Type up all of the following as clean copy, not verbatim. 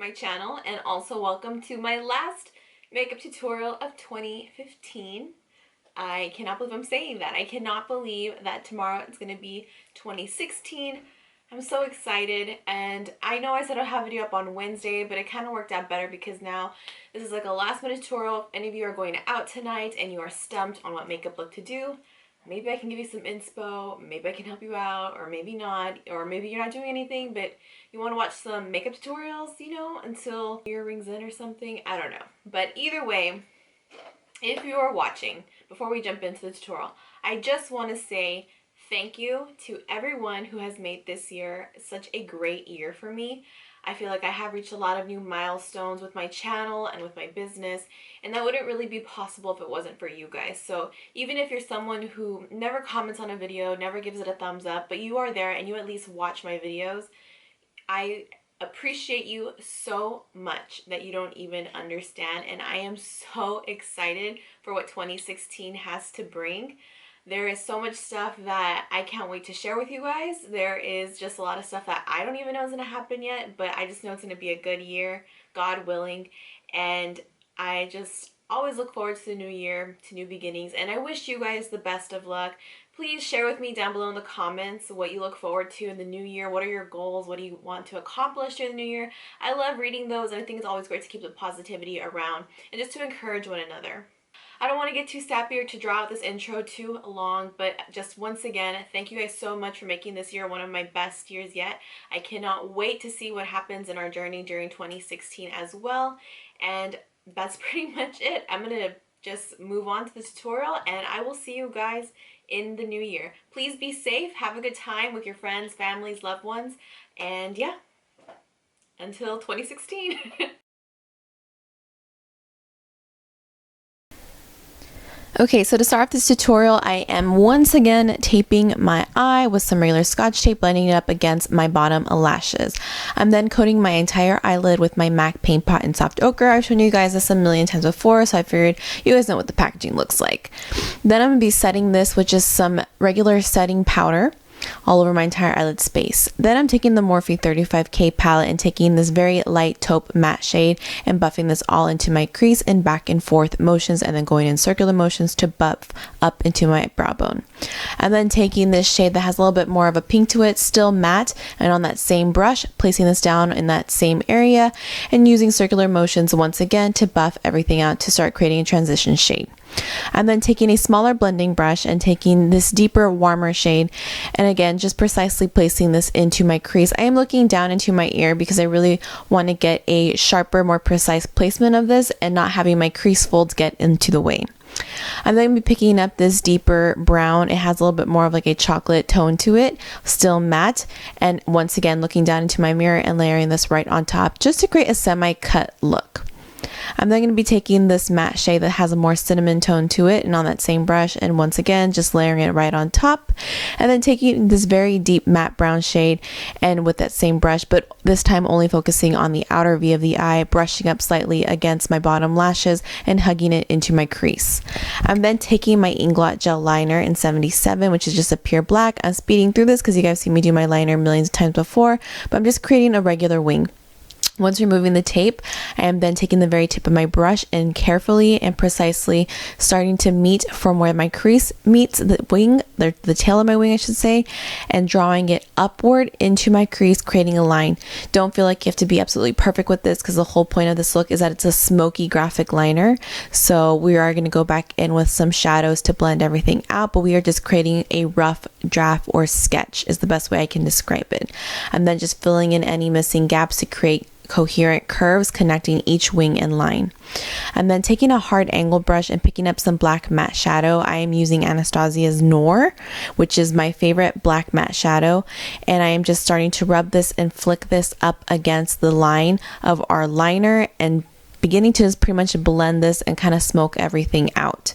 my channel, and also welcome to my last makeup tutorial of 2015. I cannot believe I'm saying that. I cannot believe that tomorrow it's going to be 2016. I'm so excited, and I know I said I'll have a video up on Wednesday, but it kind of worked out better because now this is like a last minute tutorial. If any of you are going out tonight and you are stumped on what makeup look to do, maybe I can give you some inspo, maybe I can help you out, or maybe not, or maybe you're not doing anything, but you want to watch some makeup tutorials, you know, until your rings in or something. I don't know. But either way, if you are watching, before we jump into the tutorial, I just want to say thank you to everyone who has made this year such a great year for me. I feel like I have reached a lot of new milestones with my channel and with my business, and that wouldn't really be possible if it wasn't for you guys. So even if you're someone who never comments on a video, never gives it a thumbs up, but you are there and you at least watch my videos, I appreciate you so much that you don't even understand, and I am so excited for what 2016 has to bring. There is so much stuff that I can't wait to share with you guys. There is just a lot of stuff that I don't even know is going to happen yet, but I just know it's going to be a good year, God willing, and I just always look forward to the new year, to new beginnings, and I wish you guys the best of luck. Please share with me down below in the comments what you look forward to in the new year. What are your goals? What do you want to accomplish during the new year? I love reading those, and I think it's always great to keep the positivity around and just to encourage one another. I don't want to get too sappy or to draw out this intro too long, but just once again, thank you guys so much for making this year one of my best years yet. I cannot wait to see what happens in our journey during 2016 as well. And that's pretty much it. I'm going to just move on to the tutorial, and I will see you guys in the new year. Please be safe, have a good time with your friends, families, loved ones, and yeah, until 2016. Okay, so to start off this tutorial, I am once again taping my eye with some regular Scotch tape, blending it up against my bottom lashes. I'm then coating my entire eyelid with my MAC Paint Pot in Soft Ochre. I've shown you guys this a million times before, so I figured you guys know what the packaging looks like. Then I'm going to be setting this with just some regular setting powder all over my entire eyelid space. Then I'm taking the Morphe 35K palette and taking this very light taupe matte shade and buffing this all into my crease in back and forth motions, and then going in circular motions to buff up into my brow bone. And then taking this shade that has a little bit more of a pink to it, still matte, and on that same brush, placing this down in that same area and using circular motions once again to buff everything out to start creating a transition shade. I'm then taking a smaller blending brush and taking this deeper, warmer shade, and again, just precisely placing this into my crease. I am looking down into my ear because I really want to get a sharper, more precise placement of this and not having my crease folds get into the way. I'm then going to be picking up this deeper brown. It has a little bit more of like a chocolate tone to it, still matte, and once again, looking down into my mirror and layering this right on top just to create a semi-cut look. I'm then going to be taking this matte shade that has a more cinnamon tone to it, and on that same brush, and once again just layering it right on top, and then taking this very deep matte brown shade and with that same brush, but this time only focusing on the outer V of the eye, brushing up slightly against my bottom lashes and hugging it into my crease. I'm then taking my Inglot gel liner in 77, which is just a pure black. I'm speeding through this because you guys see me do my liner millions of times before, but I'm just creating a regular wing. Once removing the tape, I am then taking the very tip of my brush and carefully and precisely starting to meet from where my crease meets the wing, the tail of my wing I should say, and drawing it upward into my crease, creating a line. Don't feel like you have to be absolutely perfect with this because the whole point of this look is that it's a smoky graphic liner. So we are going to go back in with some shadows to blend everything out, but we are just creating a rough draft or sketch is the best way I can describe it. I'm then just filling in any missing gaps to create coherent curves connecting each wing and line. And then taking a hard angle brush and picking up some black matte shadow. I am using Anastasia's Noir, which is my favorite black matte shadow, and I am just starting to rub this and flick this up against the line of our liner and beginning to just pretty much blend this and kind of smoke everything out.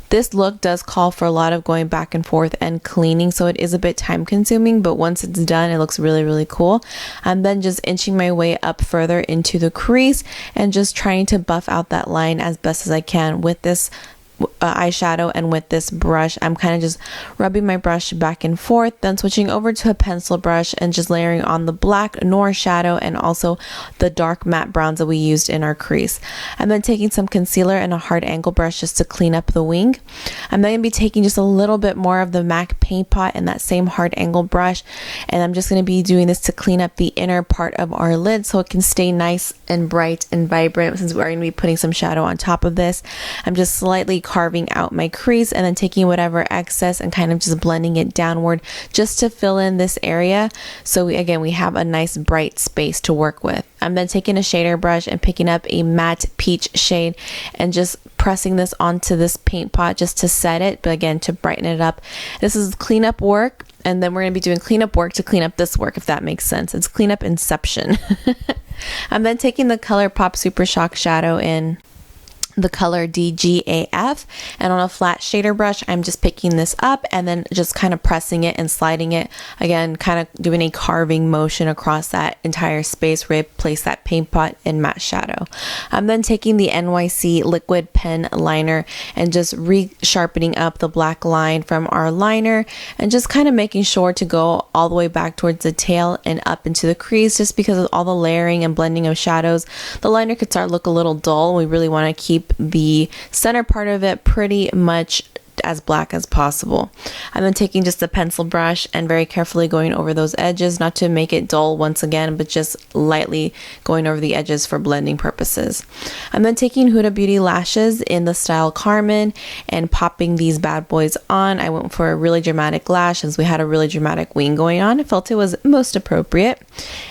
This look does call for a lot of going back and forth and cleaning, so it is a bit time consuming, but once it's done, it looks really, really cool. I'm then just inching my way up further into the crease and just trying to buff out that line as best as I can with this eyeshadow, and with this brush I'm kind of just rubbing my brush back and forth, then switching over to a pencil brush and just layering on the black Noir shadow and also the dark matte browns that we used in our crease. I'm then taking some concealer and a hard angle brush just to clean up the wing. I'm then going to be taking just a little bit more of the MAC paint pot and that same hard angle brush, and I'm just going to be doing this to clean up the inner part of our lid so it can stay nice and bright and vibrant. Since we're going to be putting some shadow on top of this, I'm just slightly carving out my crease and then taking whatever excess and kind of just blending it downward just to fill in this area, so we have a nice bright space to work with. I'm then taking a shader brush and picking up a matte peach shade and just pressing this onto this paint pot just to set it, but again to brighten it up. This is cleanup work, and then we're going to be doing cleanup work to clean up this work, if that makes sense. It's cleanup inception. I'm then taking the ColourPop Super Shock Shadow in the color dgaf, and on a flat shader brush I'm just picking this up and then just kind of pressing it and sliding it, again kind of doing a carving motion across that entire space where I place that paint pot and matte shadow. I'm then taking the NYC liquid pen liner and just re-sharpening up the black line from our liner and just kind of making sure to go all the way back towards the tail and up into the crease, just because of all the layering and blending of shadows the liner could start to look a little dull. We really want to keep the center part of it pretty much as black as possible. I'm then taking just a pencil brush and very carefully going over those edges, not to make it dull once again, but just lightly going over the edges for blending purposes. I'm then taking Huda Beauty lashes in the style Carmen and popping these bad boys on. I went for a really dramatic lash since we had a really dramatic wing going on. I felt it was most appropriate.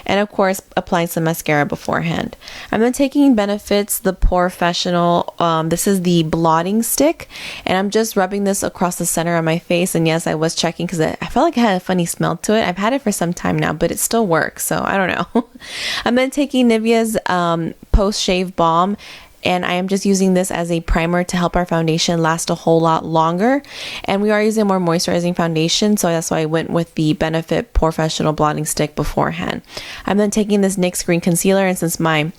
And of course, applying some mascara beforehand. I'm then taking Benefit's the Porefessional. This is the blotting stick, and I'm just rubbing this across the center of my face. And yes, I was checking because I felt like it had a funny smell to it. I've had it for some time now, but it still works, so I don't know. I'm then taking Nivea's post shave balm, and I am just using this as a primer to help our foundation last a whole lot longer. And we are using more moisturizing foundation, so that's why I went with the Benefit Porefessional blotting stick beforehand. I'm then taking this NYX green concealer, and since my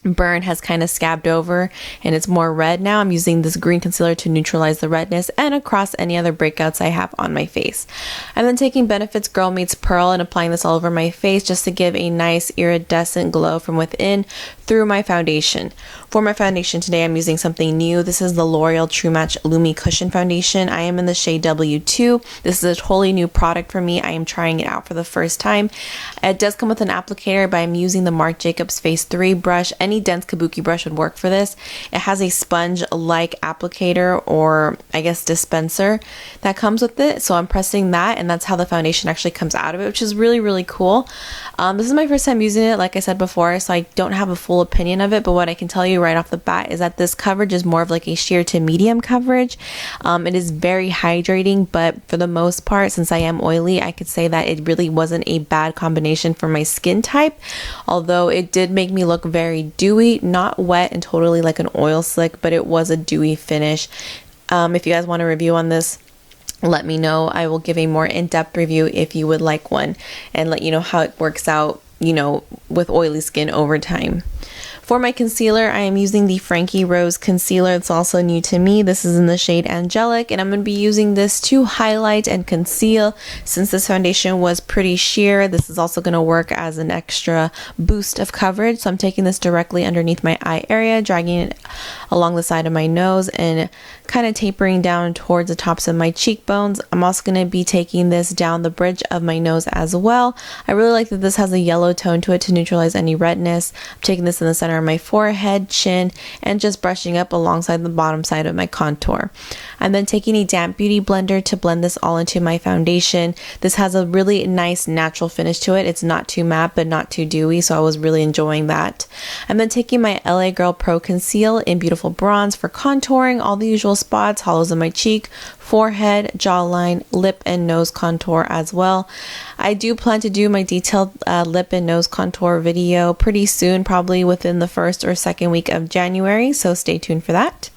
burn has kind of scabbed over and it's more red now, I'm using this green concealer to neutralize the redness and across any other breakouts I have on my face. I'm then taking Benefit's Girl Meets Pearl and applying this all over my face just to give a nice iridescent glow from within through my foundation. For my foundation today, I'm using something new. This is the L'Oreal True Match Lumi Cushion Foundation. I am in the shade W2. This is a totally new product for me. I am trying it out for the first time. It does come with an applicator, but I'm using the Marc Jacobs Phase 3 brush. Any dense kabuki brush would work for this. It has a sponge-like applicator, or I guess dispenser, that comes with it. So I'm pressing that, and that's how the foundation actually comes out of it, which is really, really cool. This is my first time using it, like I said before, so I don't have a full opinion of it, but what I can tell you right off the bat is that this coverage is more of like a sheer to medium coverage. It is very hydrating, but for the most part, since I am oily, I could say that it really wasn't a bad combination for my skin type, although it did make me look very dewy, not wet and totally like an oil slick, but it was a dewy finish. If you guys want a review on this, let me know. I will give a more in-depth review if you would like one, and let you know how it works out, you know, with oily skin over time. For my concealer, I am using the Frankie Rose Concealer. It's also new to me. This is in the shade Angelic, and I'm going to be using this to highlight and conceal. Since this foundation was pretty sheer, this is also going to work as an extra boost of coverage. So I'm taking this directly underneath my eye area, dragging it along the side of my nose, and kind of tapering down towards the tops of my cheekbones. I'm also going to be taking this down the bridge of my nose as well. I really like that this has a yellow tone to it to neutralize any redness. I'm taking this in the center of my forehead, chin, and just brushing up alongside the bottom side of my contour. I'm then taking a damp beauty blender to blend this all into my foundation. This has a really nice natural finish to it. It's not too matte but not too dewy, so I was really enjoying that. I'm then taking my LA Girl Pro Conceal in Beautiful Bronze for contouring all the usual spots, hollows of my cheek, forehead, jawline, lip and nose contour as well. I do plan to do my detailed lip and nose contour video pretty soon, probably within the first or second week of January, so stay tuned for that.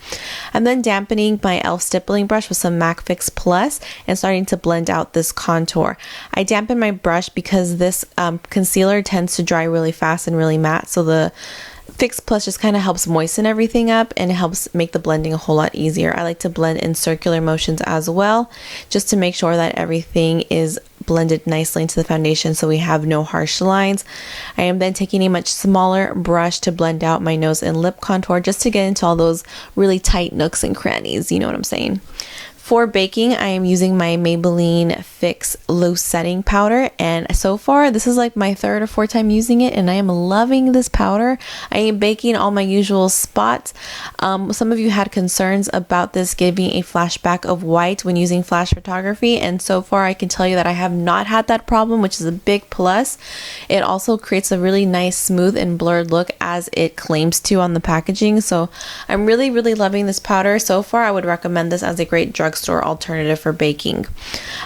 I'm then dampening my e.l.f. stippling brush with some MAC Fix Plus and starting to blend out this contour. I dampen my brush because this concealer tends to dry really fast and really matte, so the Fix Plus just kind of helps moisten everything up and it helps make the blending a whole lot easier. I like to blend in circular motions as well, just to make sure that everything is blended nicely into the foundation so we have no harsh lines. I am then taking a much smaller brush to blend out my nose and lip contour, just to get into all those really tight nooks and crannies, you know what I'm saying. For baking, I am using my Maybelline Fix Loose Setting Powder, and so far this is like my 3rd or 4th time using it, and I am loving this powder. I am baking all my usual spots. Some of you had concerns about this giving a flashback of white when using flash photography, and so far I can tell you that I have not had that problem, which is a big plus. It also creates a really nice smooth and blurred look as it claims to on the packaging, so I'm really loving this powder. So far I would recommend this as a great drugstore alternative for baking.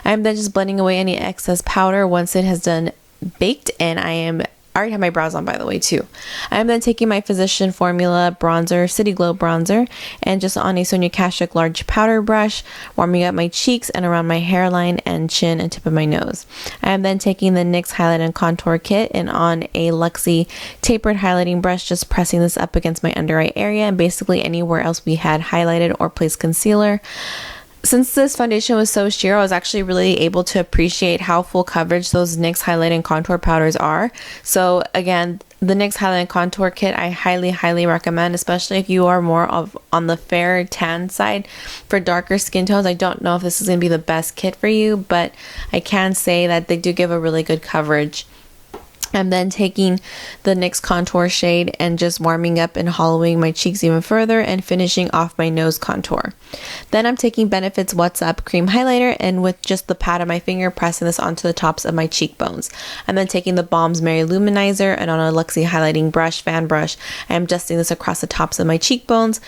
I'm then just blending away any excess powder once it has done baked, and I already have my brows on, by the way, too. I'm then taking my Physician Formula bronzer, City Glow bronzer, and just on a Sonia Kashuk large powder brush, warming up my cheeks and around my hairline and chin and tip of my nose. I'm then taking the NYX Highlight and Contour Kit, and on a Luxie tapered highlighting brush, just pressing this up against my under eye area and basically anywhere else we had highlighted or placed concealer. Since this foundation was so sheer, I was actually really able to appreciate how full coverage those NYX Highlight and Contour powders are. So again, the NYX Highlight and Contour Kit I highly recommend, especially if you are more on the fair tan side. For darker skin tones, I don't know if this is going to be the best kit for you, but I can say that they do give a really good coverage. I'm then taking the NYX contour shade and just warming up and hollowing my cheeks even further and finishing off my nose contour. Then I'm taking Benefit's What's Up cream highlighter, and with just the pad of my finger pressing this onto the tops of my cheekbones. I'm then taking the Balm's Maryloumanizer, and on a Luxie highlighting brush, fan brush, I am dusting this across the tops of my cheekbones.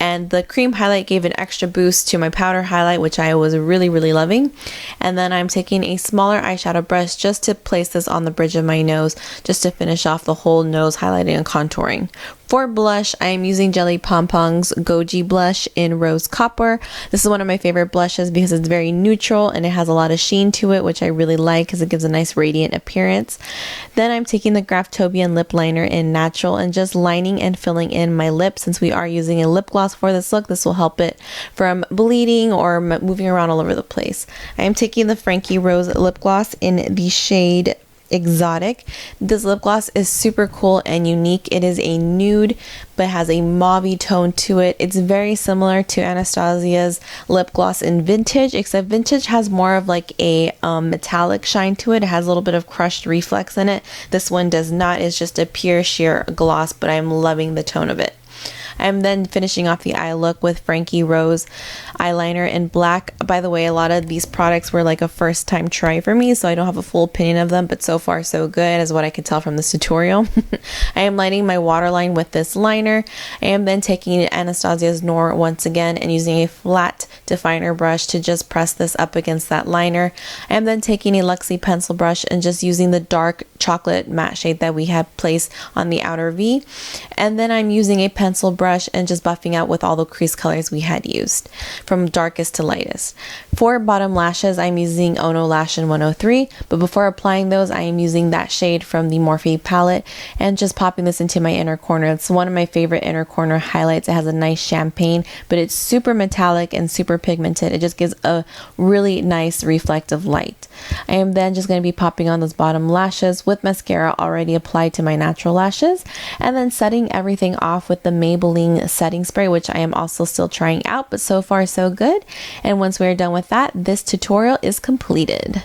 And the cream highlight gave an extra boost to my powder highlight, which I was really loving. And then I'm taking a smaller eyeshadow brush just to place this on the bridge of my nose, just to finish off the whole nose highlighting and contouring. For blush, I am using Jelly Pom Pong's Goji blush in Rose Copper. This is one of my favorite blushes because it's very neutral and it has a lot of sheen to it, which I really like because it gives a nice radiant appearance. Then I'm taking the Graftobian lip liner in Natural and just lining and filling in my lips. Since we are using a lip gloss for this look, this will help it from bleeding or moving around all over the place. I am taking the Frankie Rose lip gloss in the shade Exotic. This lip gloss is super cool and unique. It is a nude but has a mauve tone to it. It's very similar to Anastasia's lip gloss in Vintage, except Vintage has more of like a metallic shine to it. It has a little bit of crushed reflex in it. This one does not. It's just a pure sheer gloss, but I'm loving the tone of it. I'm then finishing off the eye look with Frankie Rose eyeliner in black. By the way, a lot of these products were like a first time try for me, so I don't have a full opinion of them, but so far so good is what I can tell from this tutorial. I am lining my waterline with this liner. I am then taking Anastasia's Noir once again and using a flat definer brush to just press this up against that liner. I am then taking a Luxie pencil brush and just using the dark chocolate matte shade that we had placed on the outer V. And then I'm using a pencil brush and just buffing out with all the crease colors we had used from darkest to lightest. For bottom lashes, I'm using Ono Lash in 103, but before applying those, I am using that shade from the Morphe palette and just popping this into my inner corner. It's one of my favorite inner corner highlights. It has a nice champagne, but it's super metallic and super pigmented. It just gives a really nice reflective light. I am then just going to be popping on those bottom lashes with mascara already applied to my natural lashes, and then setting everything off with the Maybelline setting spray, which I am also still trying out, but so far so good. And once we're done with that, this tutorial is completed.